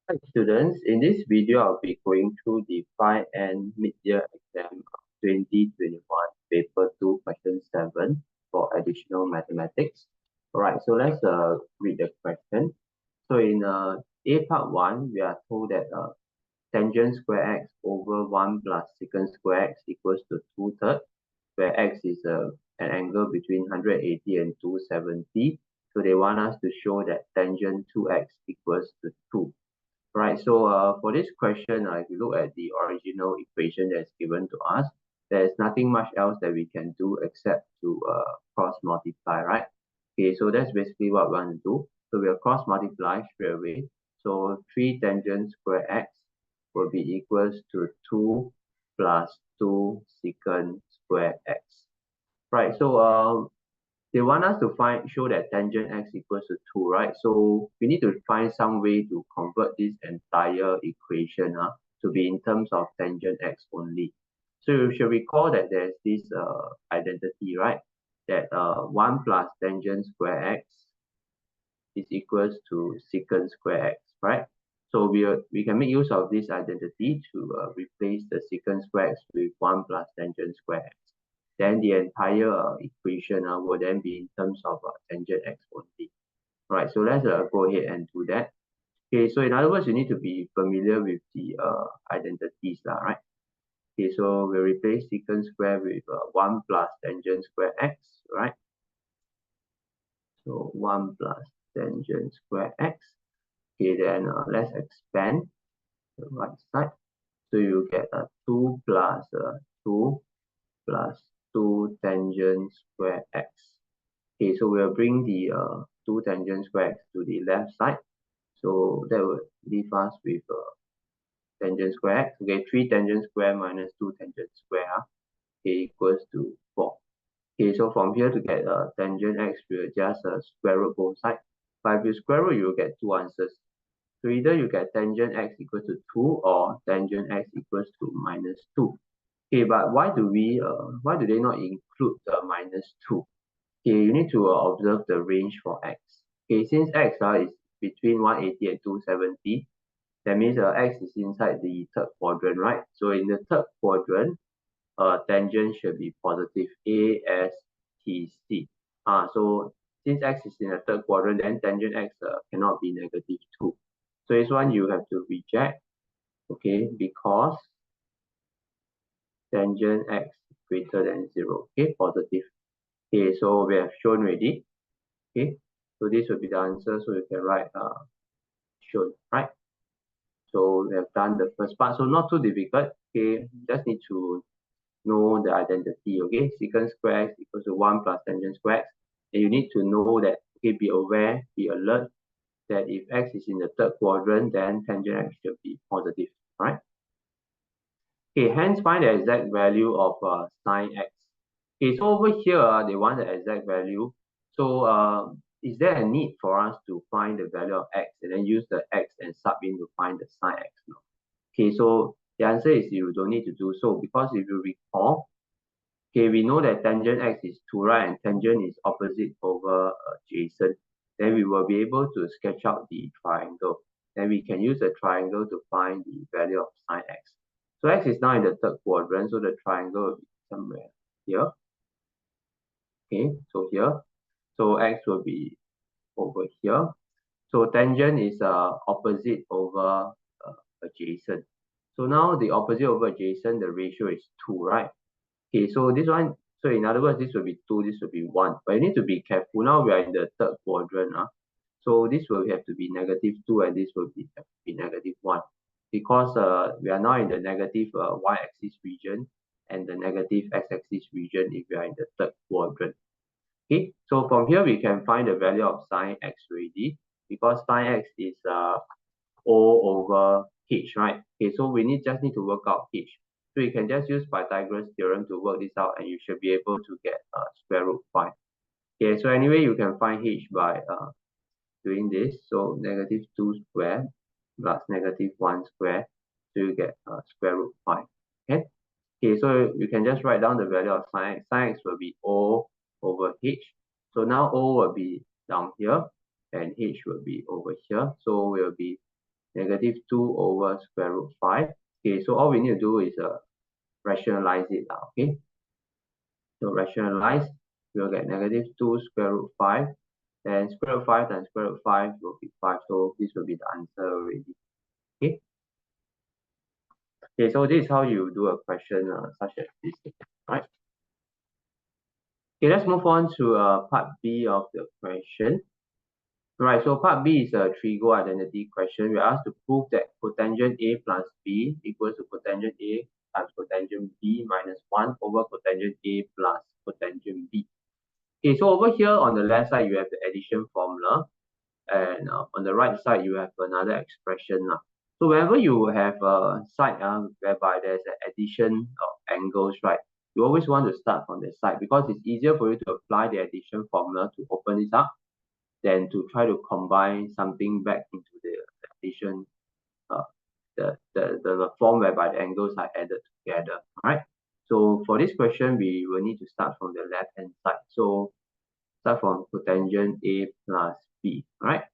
Hi students, in this video I'll be going through the Phi-N mid-year exam 2021 paper 2 question 7 for additional mathematics. Alright, so let's read the question. So in A part 1, we are told that tangent square x over 1 plus secant square x equals to 2/3, where x is an angle between 180 and 270. So they want us to show that tangent 2x equals to 2. Right, so for this question, if you look at the original equation that's given to us, there's nothing much else that we can do except to cross multiply, right? Okay, so that's basically what we want to do. So we'll cross multiply straight away. So 3 tangent square x will be equals to 2 plus 2 secant square x. Right, so they want us to show that tangent x equals to 2, right? So we need to find some way to convert this entire equation to be in terms of tangent x only. So you should recall that there's this identity, right? That 1 plus tangent square x is equals to secant square x, right? So we can make use of this identity to replace the secant square x with 1 plus tangent square x. Then the entire equation will then be in terms of tangent x only. Right, so let's go ahead and do that. Okay, so in other words, you need to be familiar with the identities, right? Okay, so we'll replace secant square with 1 plus tangent square x, right? So 1 plus tangent square x. Okay, then let's expand the right side. So you get 2 plus 2 plus 2 tangent square x. Okay, so we'll bring the 2 tangent square x to the left side. So that will leave us with tangent square x. Okay, 3 tangent square minus 2 tangent square okay, equals to 4. Okay, so from here to get tangent x, we'll just square root both sides. But if you square root, you will get two answers. So either you get tangent x equals to 2 or tangent x equals to minus 2. Okay, but why do they not include the minus 2? Okay, you need to observe the range for x. Okay, since x is between 180 and 270, that means x is inside the third quadrant, right? So in the third quadrant, tangent should be positive A, S, T, C. So since x is in the third quadrant, then tangent x cannot be negative 2. So this one you have to reject, okay, because tangent x greater than 0, okay, positive. Okay, so we have shown already. Okay, so this will be the answer. So you can write shown, right? So we have done the first part. So not too difficult. Okay, just need to know the identity. Okay, secant square x equals to 1 plus tangent square x. And you need to know that, okay, be aware, be alert that if x is in the third quadrant, then tangent x should be positive, right? Okay, hence find the exact value of sine x. Okay, so over here, they want the exact value. So is there a need for us to find the value of x and then use the x and sub in to find the sine x? No. Okay, so the answer is you don't need to do so, because if you recall, okay, we know that tangent x is 2, right? And tangent is opposite over adjacent. Then we will be able to sketch out the triangle. Then we can use the triangle to find the value of sine x. So x is now in the third quadrant, so the triangle will be somewhere here. Okay, so here. So x will be over here. So tangent is opposite over adjacent. So now the opposite over adjacent, the ratio is 2, right? Okay, so this one, so in other words, this will be 2, this will be 1. But you need to be careful. Now we are in the third quadrant. So this will have to be negative 2 and this will have to be negative 1. Because we are now in the negative y-axis region and the negative x-axis region if we are in the third quadrant. Okay, so from here we can find the value of sine x already, because sine x is O over h, right? Okay, so we just need to work out h. So you can just use Pythagoras theorem to work this out and you should be able to get square root 5. Okay, so anyway, you can find h by doing this. So negative 2 squared plus negative 1 squared. So you get square root 5. Okay. Okay, so you can just write down the value of sine x. Sine x will be O over h. So now O will be down here and h will be over here. So will be negative 2 over square root 5. Okay, so all we need to do is rationalize it now. Okay, so rationalize, we'll get negative 2 square root 5, and square root 5 times square root 5 will be 5. So this will be the answer already. Okay. Okay, so this is how you do a question such as this. Right. Okay, let's move on to part B of the question. Right, so part B is a trigo identity question. We're asked to prove that cotangent A plus B equals to cotangent A times cotangent B minus 1 over cotangent A plus cotangent B. Okay, so over here on the left side, you have the addition formula, and on the right side, you have another expression. So whenever you have a side whereby there's an addition of angles, right, you always want to start from the side because it's easier for you to apply the addition formula to open this up than to try to combine something back into the addition, the form whereby the angles are added together. All right. So for this question, we will need to start from the left hand side. So start from cotangent A plus B. All right.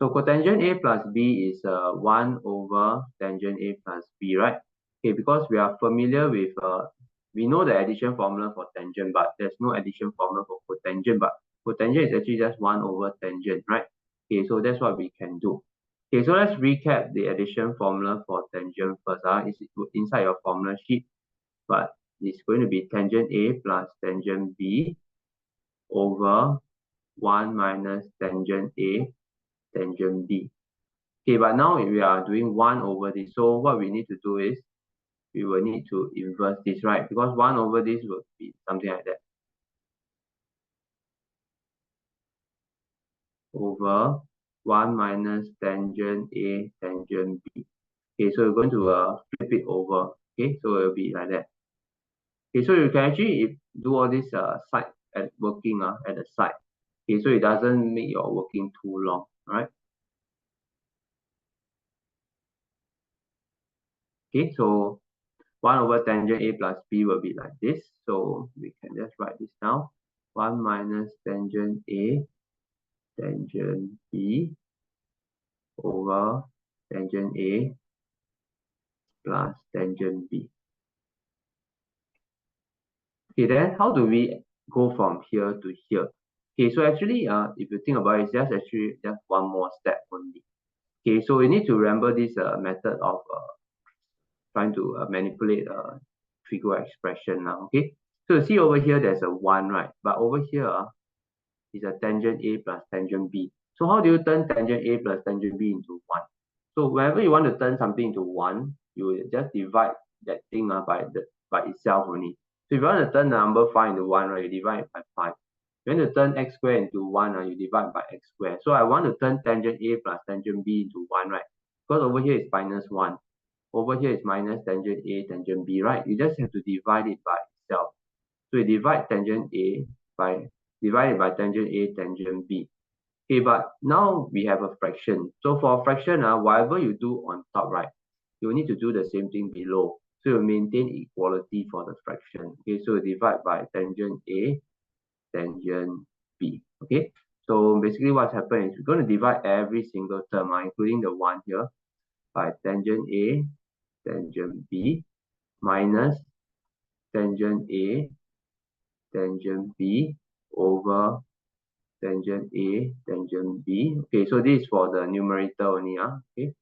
So cotangent A plus B is 1 over tangent A plus B, right? Okay, because we are familiar with, we know the addition formula for tangent, but there's no addition formula for cotangent, but cotangent is actually just 1 over tangent, right? Okay, so that's what we can do. Okay, so let's recap the addition formula for tangent first. It's inside your formula sheet, but it's going to be tangent A plus tangent B over 1 minus tangent A tangent B. Okay, but now we are doing 1 over this. So what we need to do is we will need to inverse this, right? Because 1 over this will be something like that. Over 1 minus tangent A tangent B. Okay, so we're going to flip it over. Okay, so it will be like that. Okay, so you can actually do all this side at working at the side. Okay, so it doesn't make your working too long. All right. Okay, so 1 over tangent A plus B will be like this. So we can just write this down. 1 minus tangent A tangent B over tangent A plus tangent B. Okay, then how do we go from here to here? Okay, so actually, if you think about it, it's just actually just one more step only. Okay, so we need to remember this method of trying to manipulate a trigo expression now. Okay, so see over here, there's a 1, right? But over here is a tangent A plus tangent B. So how do you turn tangent A plus tangent B into 1? So whenever you want to turn something into 1, you just divide that thing by itself only. So if you want to turn the number 5 into 1, right, you divide it by 5. If you want to turn x squared into 1, you divide by x squared. So I want to turn tangent A plus tangent B into 1, right? Because over here is minus 1. Over here is minus tangent A tangent B, right? You just have to divide it by itself. So you divide tangent A divided by tangent A tangent B. Okay, but now we have a fraction. So for a fraction, whatever you do on top, right, you need to do the same thing below. So you maintain equality for the fraction. Okay, so divide by tangent A tangent B. Okay, so basically what's happened is we're going to divide every single term, including the 1 here, by tangent A tangent B minus tangent A tangent B over tangent A tangent B. Okay, so this is for the numerator only. Okay,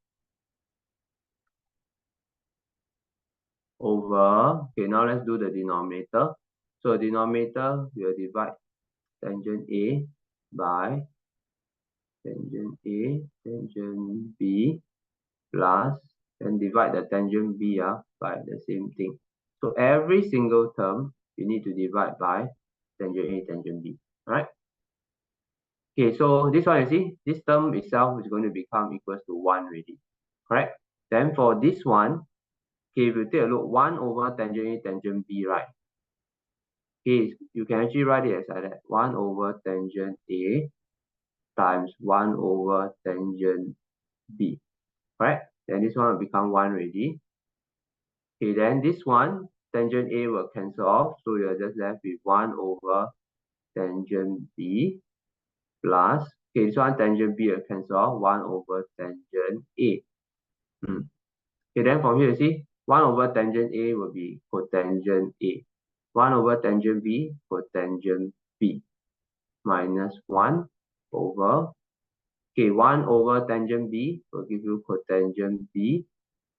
over, okay, now let's do the denominator. So denominator will divide tangent A by tangent A tangent B plus, and divide the tangent B by the same thing. So every single term you need to divide by tangent A tangent B. All right. Okay, so this one, you see, this term itself is going to become equals to 1 already. Correct? Then for this one, okay, if you take a look, 1 over tangent A tangent B, right? Okay, you can actually write it as like that. 1 over tangent A times 1 over tangent B. Correct? Then this one will become 1 already. Okay, then this one, tangent A will cancel off. So you're just left with 1 over tangent B plus, okay, this one tangent B will cancel off, 1 over tangent A. then from here you see 1 over tangent A will be cotangent A. 1 over tangent B, cotangent B, minus 1 over, 1 over tangent B will give you cotangent B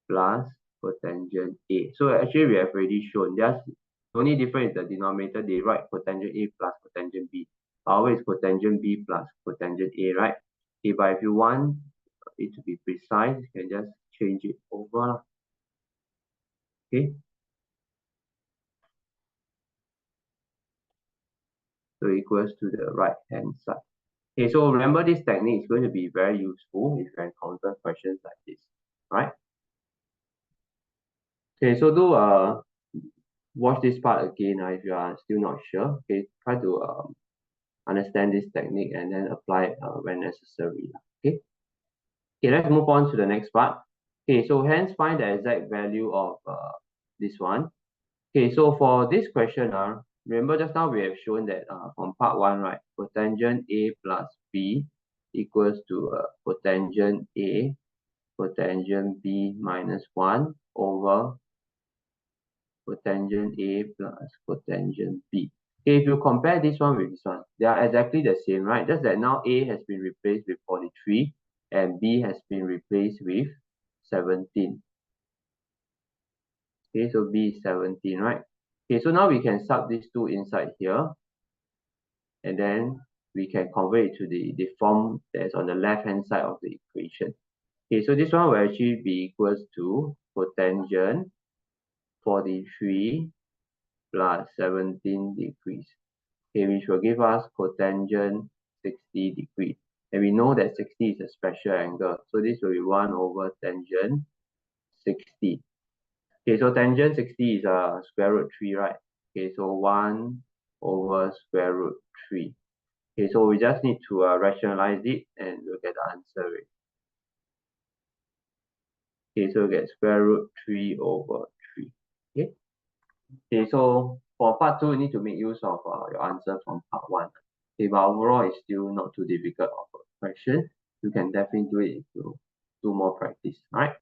plus cotangent A. So actually we have already shown, just the only difference is the denominator, they write cotangent A plus cotangent B. Ours is cotangent B plus cotangent A, right? Okay, but if you want it to be precise, you can just change it over. Okay. So equals to the right hand side. Okay, so remember this technique is going to be very useful if you encounter questions like this, right? Okay, so do watch this part again if you are still not sure. Okay, try to understand this technique and then apply it when necessary. Okay. Okay, let's move on to the next part. Okay, so hence find the exact value of this one. Okay, so for this question, remember just now we have shown that from part 1, right, cotangent A plus B equals to cotangent A, cotangent B minus 1 over cotangent A plus cotangent B. Okay, if you compare this one with this one, they are exactly the same, right? Just that now A has been replaced with 43 and B has been replaced with 17. Okay, so B is 17, right? Okay, so now we can sub these two inside here, and then we can convert it to the form that's on the left-hand side of the equation. Okay, so this one will actually be equals to cotangent 43 plus 17 degrees. Okay, which will give us cotangent 60 degrees. And we know that 60 is a special angle, so this will be 1 over tangent 60. Okay, so tangent 60 is square root 3, right? Okay, so 1 over square root 3. Okay, so we just need to rationalize it and we'll get the answer. Okay, so we get square root 3 over 3. Okay. Okay, so for part 2, you need to make use of your answer from part 1. Okay, but overall, it's still not too difficult of a question. You can definitely do it if you do more practice. All right.